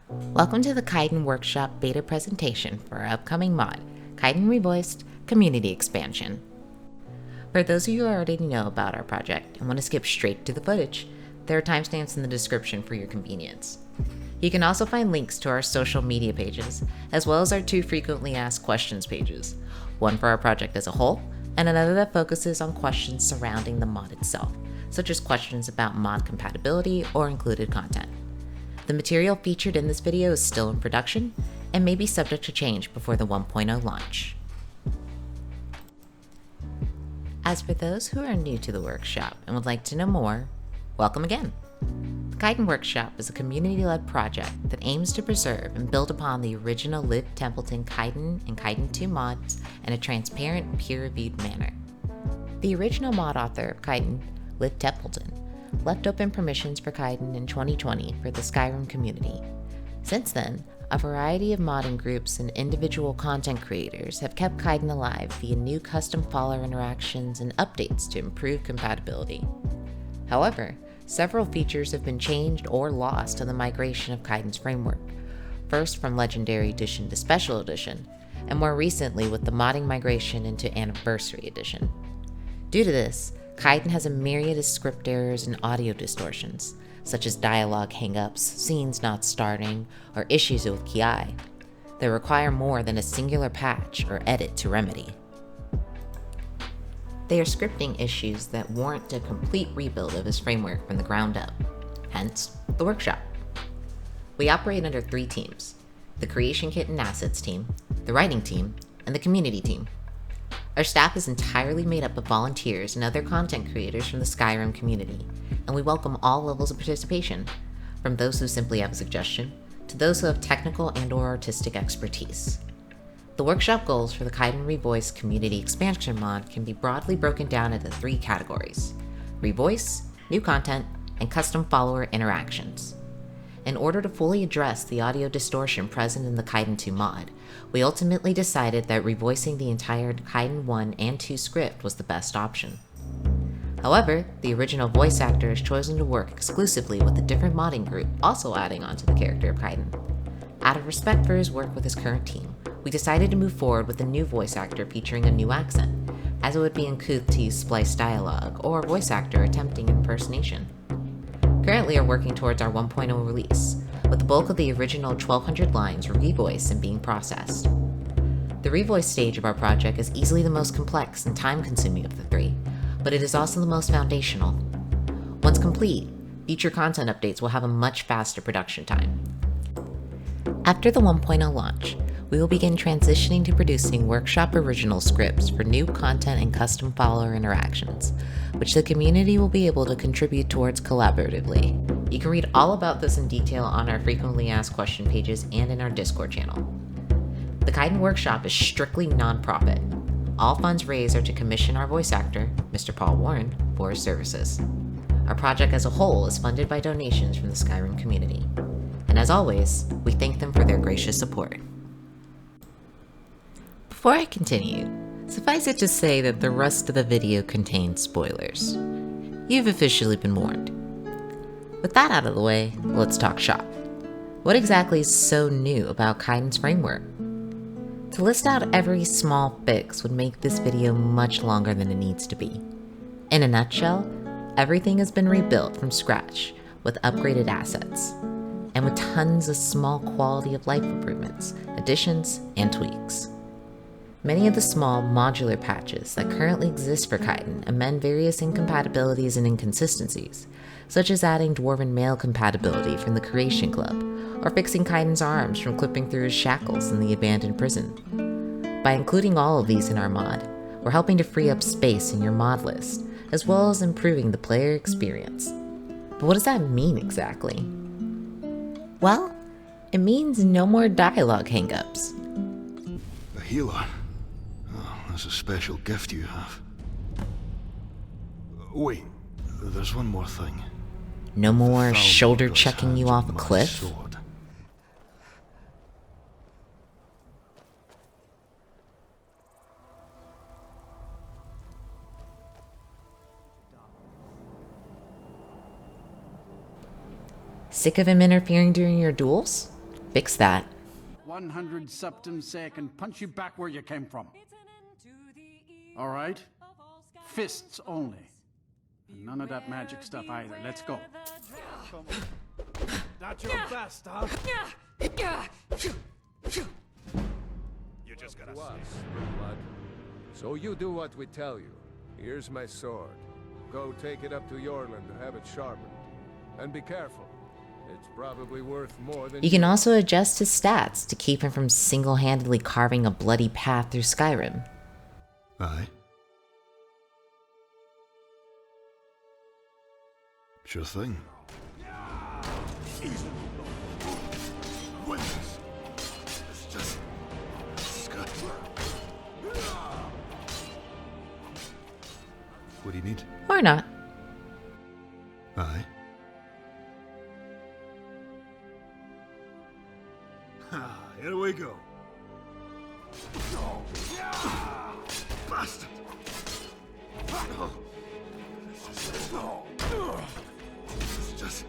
Welcome to the Kaidan Workshop beta presentation for our upcoming mod, Kaidan Revoiced Community Expansion. For those of you who already know about our project and want to skip straight to the footage, there are timestamps in the description for your convenience. You can also find links to our social media pages, as well as our 2 frequently asked questions pages, one for our project as a whole, and another that focuses on questions surrounding the mod itself, such as questions about mod compatibility or included content. The material featured in this video is still in production and may be subject to change before the 1.0 launch. As for those who are new to the workshop and would like to know more, welcome again. The Kaidan Workshop is a community-led project that aims to preserve and build upon the original Liv Templeton Kaidan and Kaidan 2 mods in a transparent, peer-reviewed manner. The original mod author of Kaidan, Liv Templeton, left open permissions for Kaidan in 2020 for the Skyrim community. Since then, a variety of modding groups and individual content creators have kept Kaidan alive via new custom follower interactions and updates to improve compatibility. However, several features have been changed or lost in the migration of Kaidan's framework, first from Legendary Edition to Special Edition, and more recently with the modding migration into Anniversary Edition. Due to this, Kaidan has a myriad of script errors and audio distortions, such as dialogue hangups, scenes not starting, or issues with KI, that require more than a singular patch or edit to remedy. They are scripting issues that warrant a complete rebuild of his framework from the ground up, hence the workshop. We operate under 3 teams: the Creation Kit and Assets team, the Writing team, and the Community team. Our staff is entirely made up of volunteers and other content creators from the Skyrim community, and we welcome all levels of participation, from those who simply have a suggestion, to those who have technical and/or artistic expertise. The workshop goals for the Kaidan Revoiced Community Expansion mod can be broadly broken down into 3 categories: Revoice, new content, and custom follower interactions. In order to fully address the audio distortion present in the Kaidan 2 mod, we ultimately decided that revoicing the entire Kaidan 1 and 2 script was the best option. However, the original voice actor has chosen to work exclusively with a different modding group, also adding on to the character of Kaidan. Out of respect for his work with his current team, we decided to move forward with a new voice actor featuring a new accent, as it would be uncouth to use spliced dialogue or a voice actor attempting impersonation. Currently are working towards our 1.0 release, with the bulk of the original 1,200 lines revoiced and being processed. The revoice stage of our project is easily the most complex and time-consuming of the 3, but it is also the most foundational. Once complete, future content updates will have a much faster production time. After the 1.0 launch, we will begin transitioning to producing workshop original scripts for new content and custom follower interactions, which the community will be able to contribute towards collaboratively. You can read all about this in detail on our frequently asked question pages and in our Discord channel. The Kaidan Workshop is strictly non-profit. All funds raised are to commission our voice actor, Mr. Paul Warren, for his services. Our project as a whole is funded by donations from the Skyrim community. And as always, we thank them for their gracious support. Before I continue, suffice it to say that the rest of the video contains spoilers. You've officially been warned. With that out of the way, let's talk shop. What exactly is so new about Kaidan's framework? To list out every small fix would make this video much longer than it needs to be. In a nutshell, everything has been rebuilt from scratch with upgraded assets, and with tons of small quality of life improvements, additions, and tweaks. Many of the small modular patches that currently exist for Kaidan amend various incompatibilities and inconsistencies, such as adding Dwarven male compatibility from the Creation Club, or fixing Kaidan's arms from clipping through his shackles in the abandoned prison. By including all of these in our mod, we're helping to free up space in your mod list, as well as improving the player experience. But what does that mean exactly? Well, it means no more dialogue hangups. A healer? Oh, that's a special gift you have. Wait, there's one more thing. No more shoulder checking you off a cliff. Sword. Sick of him interfering during your duels? fix that. 100 septum sec and punch you back where you came from. All right? Fists only. And none of that magic stuff either. Let's go. Not your best, huh? You just gotta Blood. So you do what we tell you. Here's my sword. Go take it up to Yorland to have it sharpened. And be careful. It's probably worth more than You can also adjust his stats to keep him from single-handedly carving a bloody path through Skyrim. Aye. Sure thing. It's just... What do you need? Or not. Aye. Ha, here we go. Bastard! This is just...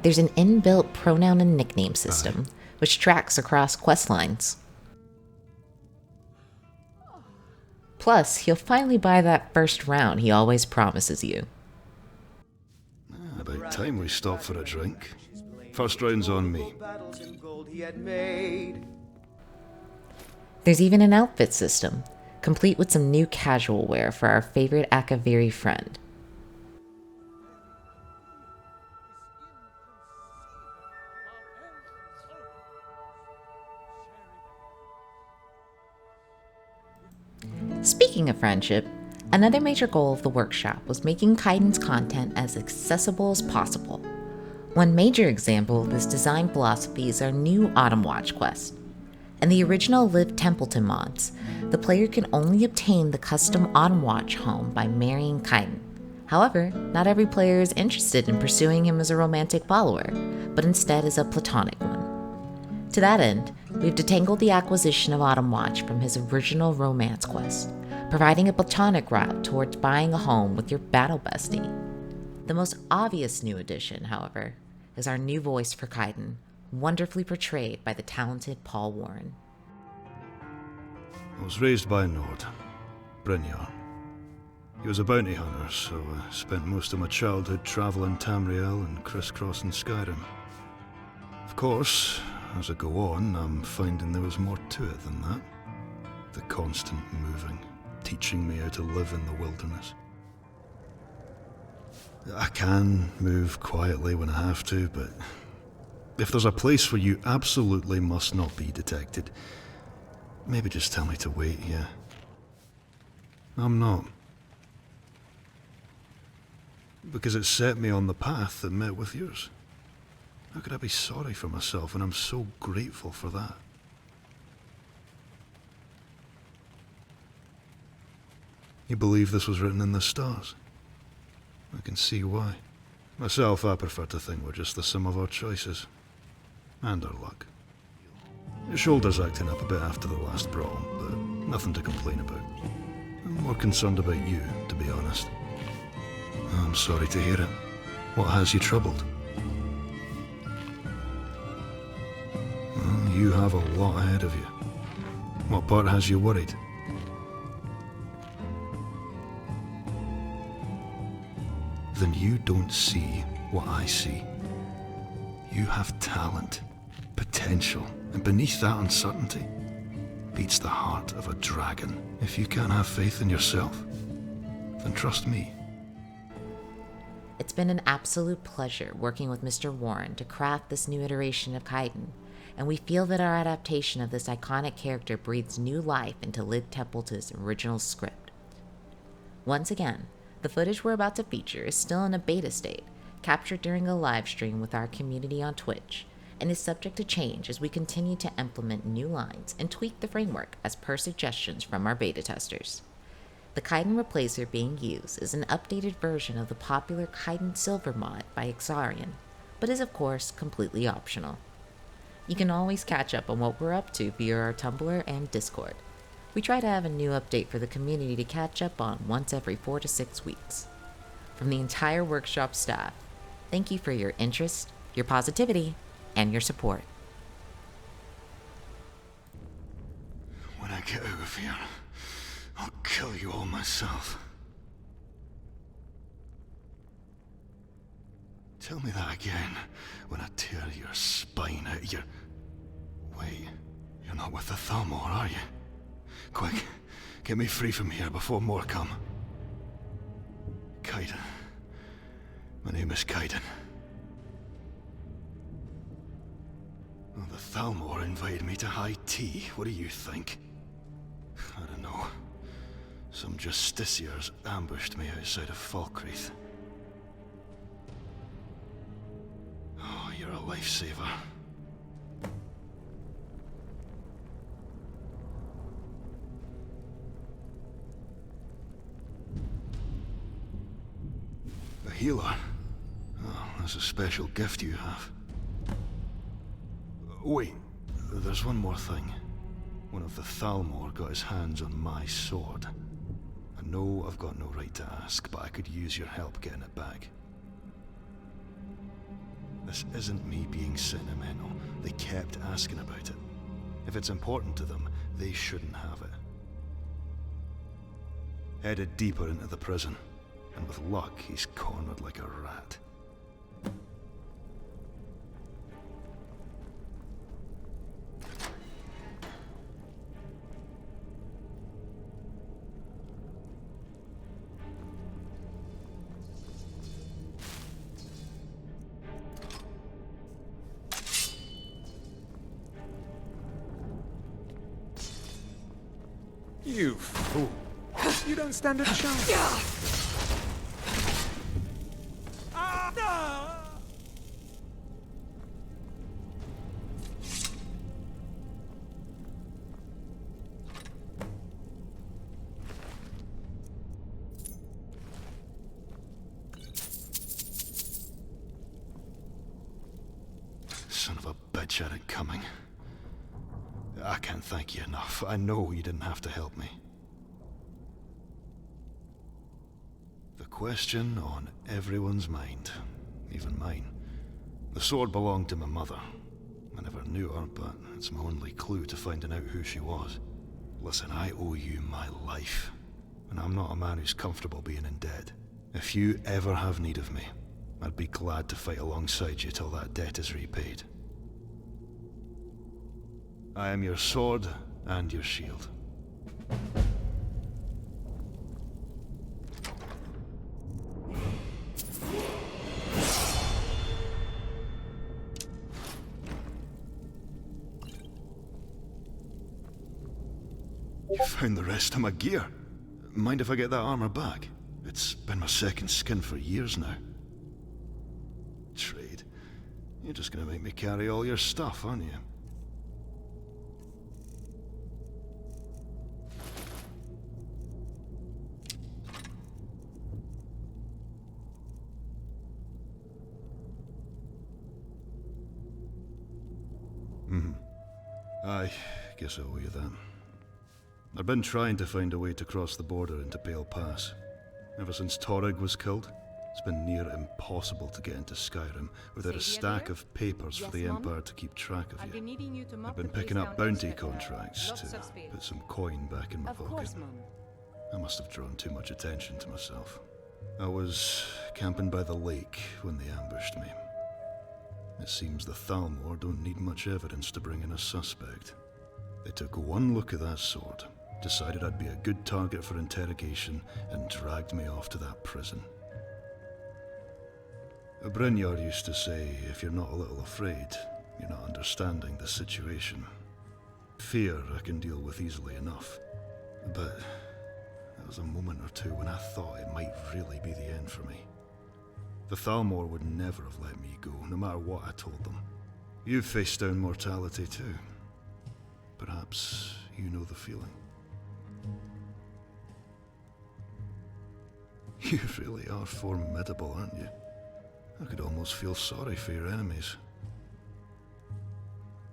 There's an inbuilt pronoun and nickname system, which tracks across quest lines. Plus, he'll finally buy that first round he always promises you. About time we stopped for a drink. First round's on me. There's even an outfit system, complete with some new casual wear for our favorite Akaviri friend. Speaking of friendship, another major goal of the workshop was making Kaidan's content as accessible as possible. One major example of this design philosophy is our new Autumn Watch quest. In the original Liv Templeton mods, the player can only obtain the custom Autumn Watch home by marrying Kaidan. However, not every player is interested in pursuing him as a romantic follower, but instead as a platonic one. To that end, we've detangled the acquisition of Autumn Watch from his original romance quest, providing a platonic route towards buying a home with your battle bestie. The most obvious new addition, however, is our new voice for Kaidan, wonderfully portrayed by the talented Paul Warren. I was raised by Nord, Brynjar. He was a bounty hunter, so I spent most of my childhood travelling Tamriel and crisscrossing Skyrim. Of course, as I go on, I'm finding there was more to it than that. The constant moving, teaching me how to live in the wilderness. I can move quietly when I have to, but if there's a place where you absolutely must not be detected, maybe just tell me to wait, yeah? I'm not. Because it set me on the path that met with yours. How could I be sorry for myself when I'm so grateful for that? You believe this was written in the stars? I can see why. Myself, I prefer to think we're just the sum of our choices. And our luck. Your shoulder's acting up a bit after the last brawl, but nothing to complain about. I'm more concerned about you, to be honest. I'm sorry to hear it. What has you troubled? Well, you have a lot ahead of you. What part has you worried? Then you don't see what I see. You have talent, potential, and beneath that uncertainty beats the heart of a dragon. If you can't have faith in yourself, then trust me. It's been an absolute pleasure working with Mr. Warren to craft this new iteration of Kaidan, and we feel that our adaptation of this iconic character breathes new life into Liv Templeton's original script. Once again, the footage we're about to feature is still in a beta state, captured during a live stream with our community on Twitch, and is subject to change as we continue to implement new lines and tweak the framework as per suggestions from our beta testers. The Kaidan replacer being used is an updated version of the popular Kaidan Silver mod by Ixarian, but is of course completely optional. You can always catch up on what we're up to via our Tumblr and Discord. We try to have a new update for the community to catch up on once every 4 to 6 weeks. From the entire workshop staff, thank you for your interest, your positivity, and your support. When I get out of here, I'll kill you all myself. Tell me that again when I tear your spine out your... Wait, you're not with the Thalmor, are you? Quick, get me free from here before more come. Kaidan. My name is Kaidan. Well, the Thalmor invited me to high tea. What do you think? I don't know. Some justiciars ambushed me outside of Falkreath. Oh, you're a lifesaver. A healer? Oh, that's a special gift you have. Wait, there's one more thing. One of the Thalmor got his hands on my sword. I know I've got no right to ask, but I could use your help getting it back. This isn't me being sentimental. They kept asking about it. If it's important to them, they shouldn't have it. Headed deeper into the prison, and with luck, he's cornered like a rat. You fool. You don't stand a chance. Son of a bitch had it coming. I can't thank you enough. I know you didn't have to help me. The question on everyone's mind, even mine. The sword belonged to my mother. I never knew her, but it's my only clue to finding out who she was. Listen, I owe you my life, and I'm not a man who's comfortable being in debt. If you ever have need of me, I'd be glad to fight alongside you till that debt is repaid. I am your sword and your shield. You found the rest of my gear. Mind if I get that armor back? It's been my second skin for years now. Trade. You're just gonna make me carry all your stuff, aren't you? I guess I owe you that. I've been trying to find a way to cross the border into Pale Pass. Ever since Torrig was killed, it's been near impossible to get into Skyrim without a stack of papers for the Empire to keep track of you. I've been picking up bounty contracts to put some coin back in my pocket. I must have drawn too much attention to myself. I was camping by the lake when they ambushed me. It seems the Thalmor don't need much evidence to bring in a suspect. They took one look at that sword, decided I'd be a good target for interrogation, and dragged me off to that prison. Brynjar used to say, if you're not a little afraid, you're not understanding the situation. Fear I can deal with easily enough, but there was a moment or two when I thought it might really be the end for me. The Thalmor would never have let me go, no matter what I told them. You've faced down mortality too. Perhaps you know the feeling. You really are formidable, aren't you? I could almost feel sorry for your enemies.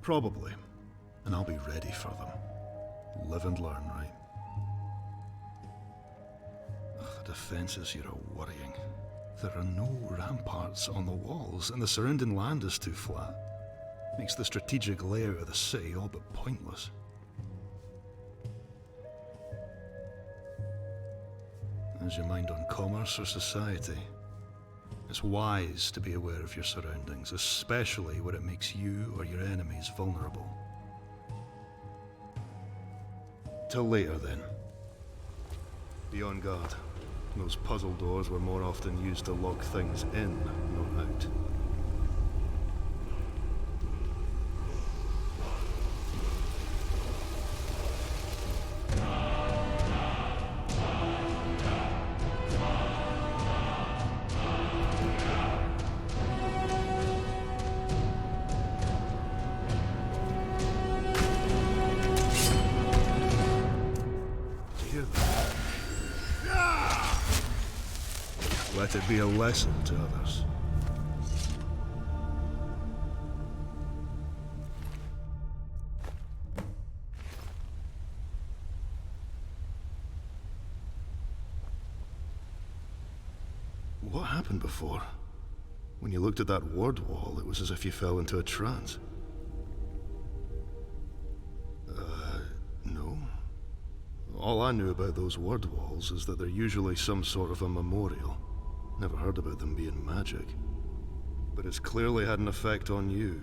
Probably, and I'll be ready for them. Live and learn, right? Ugh, the defenses here are worrying. There are no ramparts on the walls, and the surrounding land is too flat. Makes the strategic layout of the city all but pointless. Is your mind on commerce or society? It's wise to be aware of your surroundings, especially when it makes you or your enemies vulnerable. Till later, then. Be on guard. Those puzzle doors were more often used to lock things in, not out. Let it be a lesson to others. What happened before? When you looked at that ward wall, it was as if you fell into a trance. No. All I knew about those word walls is that they're usually some sort of a memorial. Never heard about them being magic. But it's clearly had an effect on you.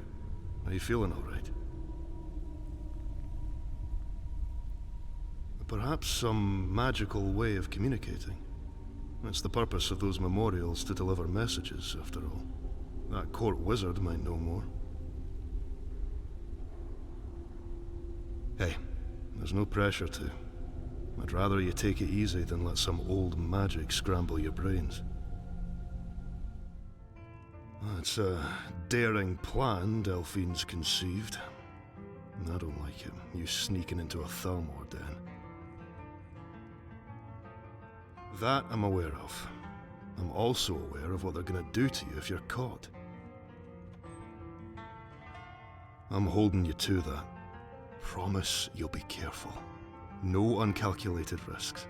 Are you feeling all right? Perhaps some magical way of communicating. It's the purpose of those memorials to deliver messages, after all. That court wizard might know more. Hey, there's no pressure to. I'd rather you take it easy than let some old magic scramble your brains. It's a daring plan Delphine's conceived. I don't like it, you sneaking into a Thalmor den. That I'm aware of. I'm also aware of what they're gonna do to you if you're caught. I'm holding you to that. Promise you'll be careful. No uncalculated risks.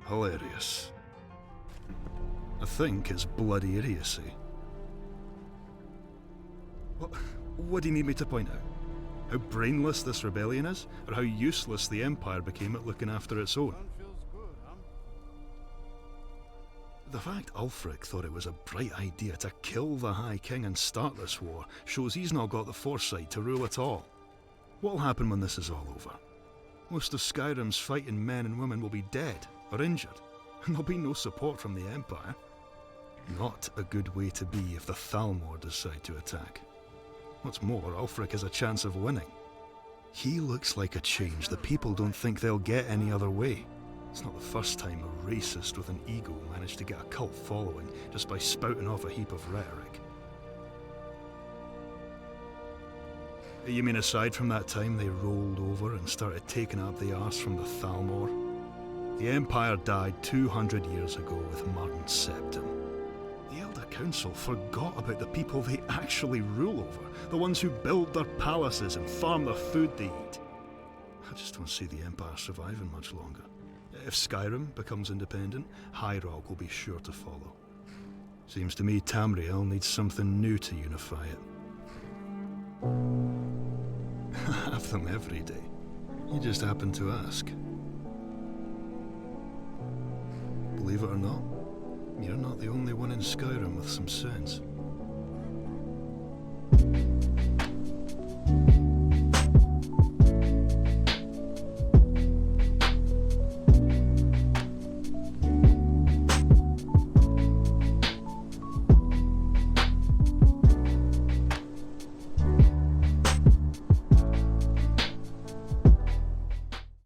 Hilarious. I think it's bloody idiocy. What do you need me to point out? How brainless this rebellion is? Or how useless the Empire became at looking after its own? The fact Ulfric thought it was a bright idea to kill the High King and start this war shows he's not got the foresight to rule at all. What'll happen when this is all over? Most of Skyrim's fighting men and women will be dead or injured, and there'll be no support from the Empire. Not a good way to be if the Thalmor decide to attack. What's more, Ulfric has a chance of winning. He looks like a change the people don't think they'll get any other way. It's not the first time a racist with an ego managed to get a cult following just by spouting off a heap of rhetoric. You mean aside from that time they rolled over and started taking up the arse from the Thalmor? The Empire died 200 years ago with Martin's Septim. The Elder Council forgot about the people they actually rule over, the ones who build their palaces and farm the food they eat. I just don't see the Empire surviving much longer. If Skyrim becomes independent, High Rock will be sure to follow. Seems to me Tamriel needs something new to unify it. I have them every day. You just happen to ask. Believe it or not, you're not the only one in Skyrim with some sense.